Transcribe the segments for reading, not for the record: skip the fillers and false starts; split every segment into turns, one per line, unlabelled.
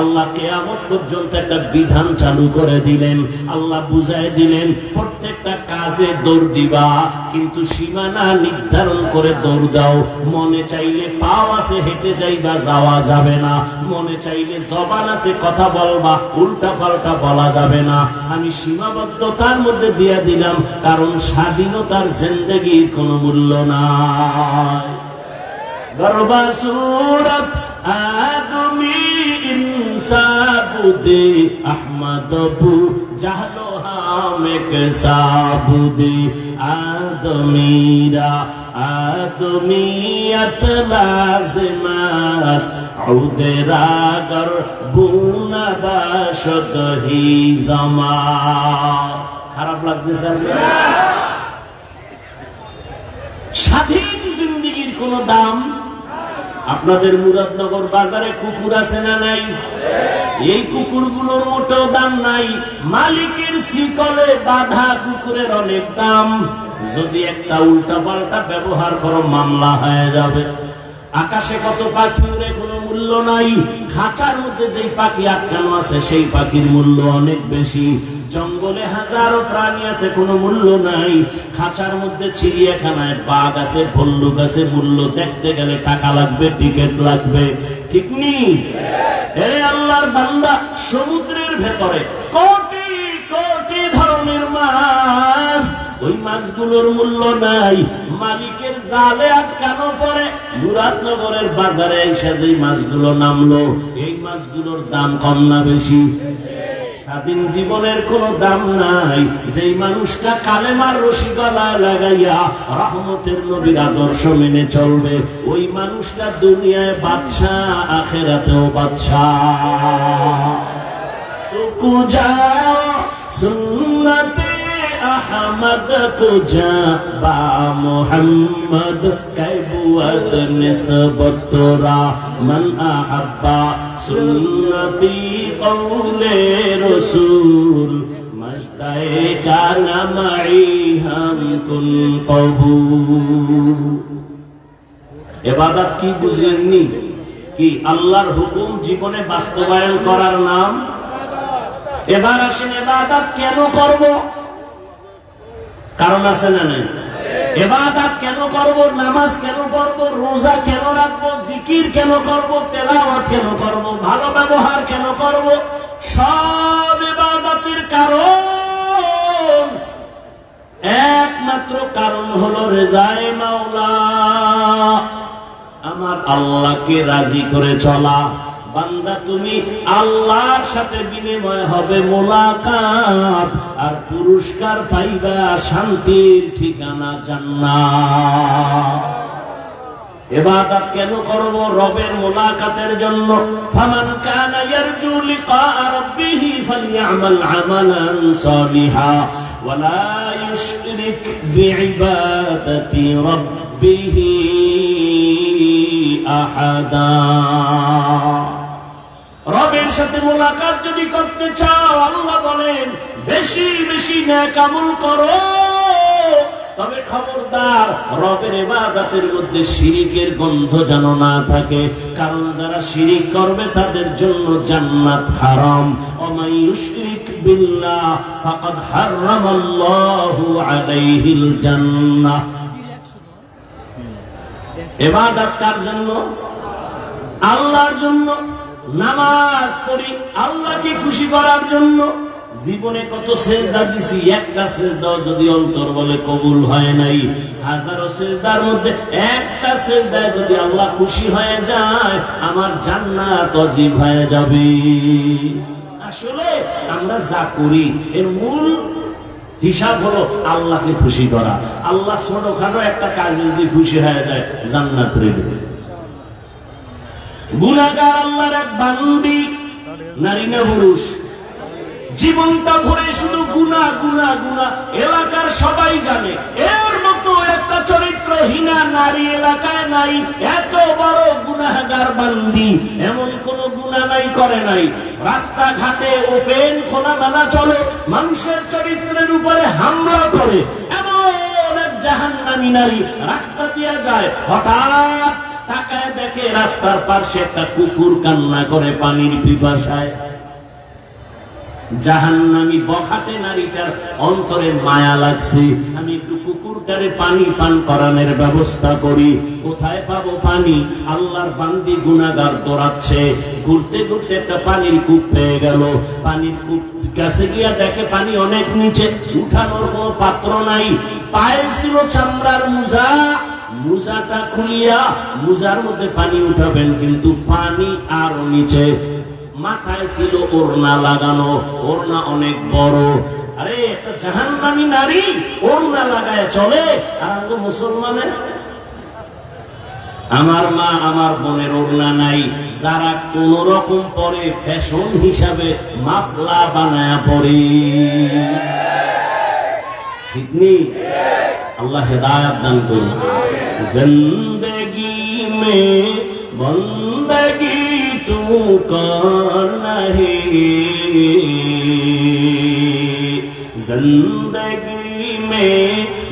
আল্লাহ কিয়ামত পর্যন্ত একটা বিধান চালু করে দিলেন। আল্লাহ বুঝায় দিলেন প্রত্যেকটা কাজে দৌড় দিবা, কিন্তু সীমানা নির্ধারণ করে দৌড় দাও। মনে চাইলে পাও আছে হেঁটে যাইবা, যাওয়া যাবে না। মনে চাইলে জবান আছে কথা বলবা, উল্টা পাল্টা বলা যাবে না। আমি সীমাবদ্ধতার মধ্যে দিয়ে দিলাম, কারণ স্বাধীনতার জিন্দেগির কোনো মূল্য নাই। গরবা সূরাত আদমি ইনসাবুদে আহমদবু জাহলো হামেক সাবুদে আদমিরা আদমিয়ত লাজমাস উদেরাগর বুনা বাশদ হি জামাস। খারাপ লাগতেছে আপনার? স্বাধীন জিন্দেগির কোন দাম? আপনাদের মুরাদনগর বাজারে কুকুর আছে না নাই? এই কুকুরগুলোর মোটেও দাম নাই। মালিকের শিকলে বাঁধা কুকুরের অনেক দাম। যদি একটা উল্টা পাল্টা ব্যবহার করো মামলা হয়ে যাবে। আকাশে কত পাখি উড়ে কোনো মূল্য নাই। খাঁচার মধ্যে যেই পাখি আটকানো আছে সেই পাখির মূল্য অনেক বেশি। জঙ্গলে হাজারো প্রাণী আছে, কোনো মূল্য নাই। খাঁচার মধ্যে চিড়িয়াখানায় বাঘ আছে, ভল্লুক আছে, মূল্য দেখতে গেলে টাকা লাগবে, টিকিট লাগবে। ঠিক নেই? এরে আল্লাহর বান্দা, সমুদ্রের ভেতরে কোটি কোটি ধরনের মাছ, ওই মাছগুলোর মূল্য নাই। মালিকের জালে আটকানো পরে মুরাদনগরের বাজারে এসে যে মাছগুলো নামলো, এই মাছগুলোর দাম কম না বেশি? স্বাধীন জীবনের কোন দাম নাই। যেই মানুষটা কালেমার রশি গলায় লাগাইয়া রহমতের নবীর আদর্শ মেনে চলবে, ওই মানুষটা দুনিয়ায় বাদশাহ, আখিরাতেও বাদশাহ। তো কুজা সুন্নতে আহমদ কুজা বা মুহাম্মদ কাইবুয়াদ নিসবত তোরা মান আহাব্বা সুন্নতি কওলে রাসূল মজদায়ে কানা মাই হাম কুন কবুল। ইবাদত কি বুঝলেননি? কি আল্লাহর হুকুম জীবনে বাস্তবায়ন করার নাম এবার আসেন। ইবাদত কেন করব? কারণ আছে না নাই? ইবাদত কেন করব? নামাজ কেন পড়ব? রোজা কেন রাখবো? জিকির কেন করব? তেলাওয়াত কেন করব? ভালো ব্যবহার কেন করব? সব ইবাদতের কারণ, একমাত্র কারণ হলো রেজায়ে মাওলা, আমার আল্লাহকে রাজি করে চলা। বান্দা, তুমি আল্লাহর সাথে বিনিময় হবে মোলাকাত, আর পুরস্কার পাইবা শান্তির ঠিকানা জান্নাত। ইবাদত কেন করব? রবের মোলাকাতের জন্য। ফামান কানা ইয়ারজু লিকা রাব্বিহি ফালইআমাল আমালান সালিহা ওয়ালা ইউশরিক বিইবাদাতি রাব্বিহি আহাদা। রবের সাথে মোলাকাত যদি করতে চাও, আল্লাহ বলেন বেশি বেশি নেক আমল করো। তবে খবরদার, রবের ইবাদতের মধ্যে শিরিকের গন্ধ যেন না থাকে, কারণ যারা শিরিক করবে তাদের জন্য জান্নাত হারাম। ওমাই ইউশরিক বিল্লাহ ফাকাদ হারামাল্লাহু আলাইহিল জান্নাহ। ইবাদত কার জন্য? আল্লাহর জন্য। নামাজ পড়ি আল্লাহকে খুশি করার জন্য। জীবনে কত সেজদা দিছি, একটা সেজদাও যদি অন্তর বলে কবুল হয় নাই। হাজারো সেজদার মধ্যে একটা সেজদায় যদি আল্লাহ খুশি হয়ে যায়, আমার জান্নাত ওয়াজিব হয়ে যাবে। আসলে আমরা যা করি এর মূল হিসাব হলো আল্লাহকে খুশি করা। আল্লাহ ছোটখাটো একটা কাজে যদি খুশি হয়ে যায়, জান্নাত রেডি। গুনাহগার আল্লাহর এক বান্দি, নারী না পুরুষ, জীবনটা ভরে শুধু গুনাহ গুনাহ গুনাহ। এলাকার সবাই জানে এর মতো একটা চরিত্রহীনা নারী এলাকায় নাই। এত বড় গুনাহগার বান্দি, এমন কোন গুনাহ নাই করে নাই। রাস্তাঘাটে ওপেন খোলামেলা চলে, মানুষের চরিত্রের উপরে হামলা করে। এমন এক জাহান্নামী নারী রাস্তা দিয়ে যায়, হঠাৎ তাকায় দেখে রাস্তার পাশে একটা কুকুর কান্না করে পানির পিপাসায়। জাহান্নামী বখাটে নারীটার অন্তরে মায়া লাগছে, আমি একটু কুকুরটারে পানি পান করানোর ব্যবস্থা করি। কোথায় পাবো পানি? আল্লাহর বান্দি গুনাহগার দৌড়াচ্ছে, ঘুরতে ঘুরতে একটা পানির কূপ পেয়ে গেল। পানির কূপ কাছে গিয়া দেখে পানি অনেক নিচে, উঠানোর কোনো পাত্র নাই। পায়ে ছিল চামড়ার মোজা, মোজাটা খুলিয়া মোজার মধ্যে পানি উঠাবেন, কিন্তু পানি আরো নিচে। মাথায় ছিল ওড়না লাগানো, ওড়না অনেক বড়। আরে একটা জাহান্নামী নারী ওড়না লাগায় চলে, আর আমরা মুসলমানের, আমার মা আমার বোনের ওড়না নাই। যারা কোন রকম পরে ফ্যাশন হিসাবে মাফলা বানায়া পরে, ঠিক নেই? আল্লাহ হেদায়েত দান করুন। জিন্দেগি মে বন্দগি তু করনা হে, জিন্দেগি মে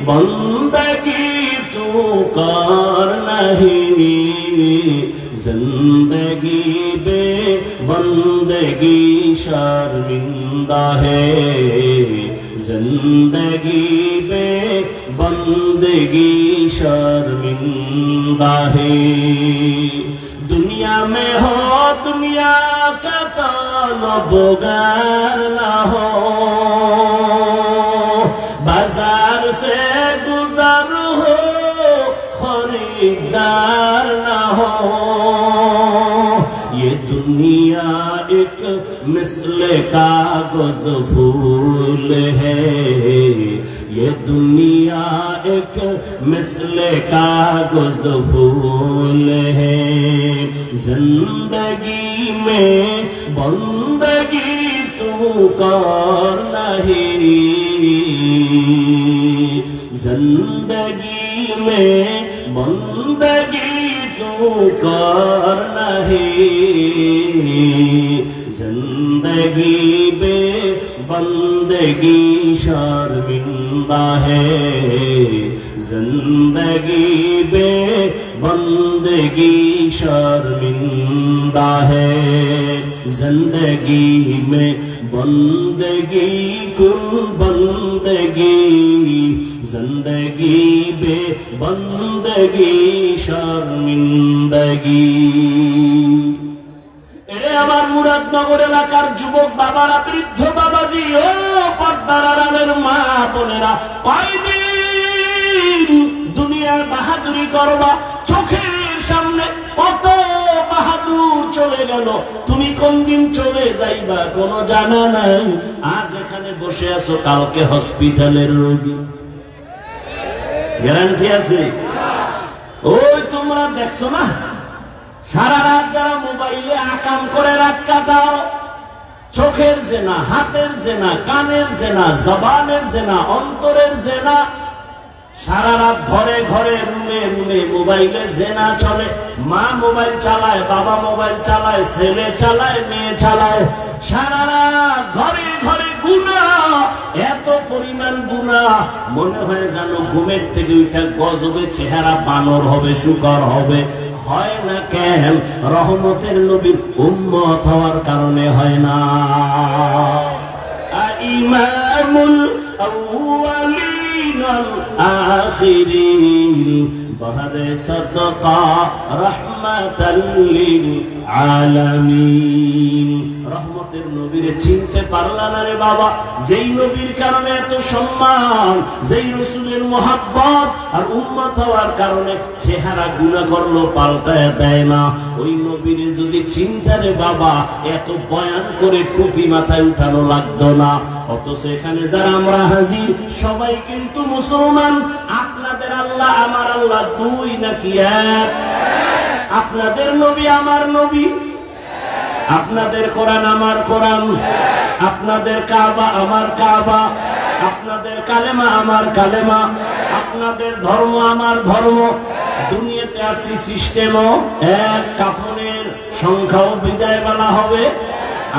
বন্দগি তু করনা হে, जिंदगी बे बंदगी शर्मिंदा है, जिंदगी बे बंदगी शर्मिंदा है। दुनिया में हो दुनिया का तलबगार ना हो, बाजार से गुजर हो खरीदार ना हो। ये दुनिया एक मिसले कागज फूल है, ये दुनिया एक मिसले कागज फूल है। जिंदगी में बंदगी तू कर नहीं, जिंदगी में बंदगी तू कर नहीं, जिंदगी बे बंदगी शर्मिंदा है, जिंदगी बे बंदगी शर्मिंदा है। जिंदगी में बंदगी कुल बंदगी, जिंदगी बे बंदगी शर्मिंदगी। এরে আমার মুরাদনগর এলাকার যুবক বাবারা, বৃদ্ধ বাবাজি, ও পর্দার আড়ালের মা বোনেরা, কয়দিন দুনিয়ার বাহাদুরি করবা? চোখের সামনে কত বাহাদুর চলে গেল, তুমি কোন দিন চলে যাইবা কোনো জানা নাই। আজ এখানে বসে আছো, কালকে হসপিটালের রোগী, গ্যারান্টি আছে? ওই তোমরা দেখছো না, সারা রাত যারা মোবাইলে আকাম করে রাত কাটাও, চোখের জেনা, হাতের জেনা, কানের জেনা, জবানের জেনা, অন্তরের জেনা, সারা রাত ঘরে ঘরে রুমে রুমে মোবাইলে জেনা চলে। মা মোবাইল চালায়, বাবা মোবাইল চালায়, ছেলে চালায়, মেয়ে চালায়, সারা রাত ঘরে ঘরে গুনাহ, এত পরিমাণ গুনাহ, মনে হয় যেন ঘুমের থেকে উঠে গজবে চেহারা বানর হবে, শুকর হবে। হয় না কেন? রহমতের নবীর উম্মত হওয়ার কারণে হয় না। ইমামুল আউয়ালিন ওয়াল আখিরিন বহরে সাদকা রাহমাতাল লিল আলামিন। রহমতের নবীরে চিনতে পারলা না রে বাবা? যেই নবীর কারণে এত সম্মান, যেই রাসূলের মহব্বত আর উম্মত হওয়ার কারণে চেহারা গুনাহ করলো পাল্টায় দেয় না, ওই নবীরে যদি চিনতে রে বাবা, এত বয়ান করে টুপি মাথায় উঠানো লাগতো না। অথচ এখানে যারা আমরা হাজির, সবাই কিন্তু মুসলমান। আপনাদের আল্লাহ আমার আল্লাহ দুই নাকি এক? আপনাদের নবী আমার নবী, আপনাদের কোরআন আমার কোরআন, আপনাদের কাবা আমার কাবা, আপনাদের কালেমা আমার কালেমা, আপনাদের ধর্ম আমার ধর্ম। দুনিয়াতে আসি সিস্টেমও এক, কাফনের সংখ্যাও বিদায় বেলা হবে।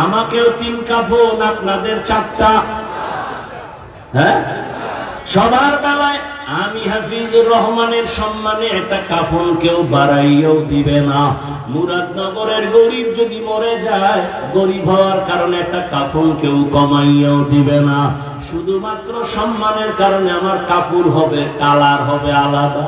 আমাকেও 3 কাফন, আপনাদের 4টা। হ্যাঁ, সবার বেলায় আমি হাফিজুর রহমানের সম্মানে একটা কাফন কেউ বাড়াইয়াও দিবে না। মুরাদনগরের গরিব যদি মরে যায়, গরিব হওয়ার কারণে একটা কাফন কেউ কমাইয়াও দিবে না। শুধুমাত্র সম্মানের কারণে আমার কাপড় হবে, কালার হবে আলাদা।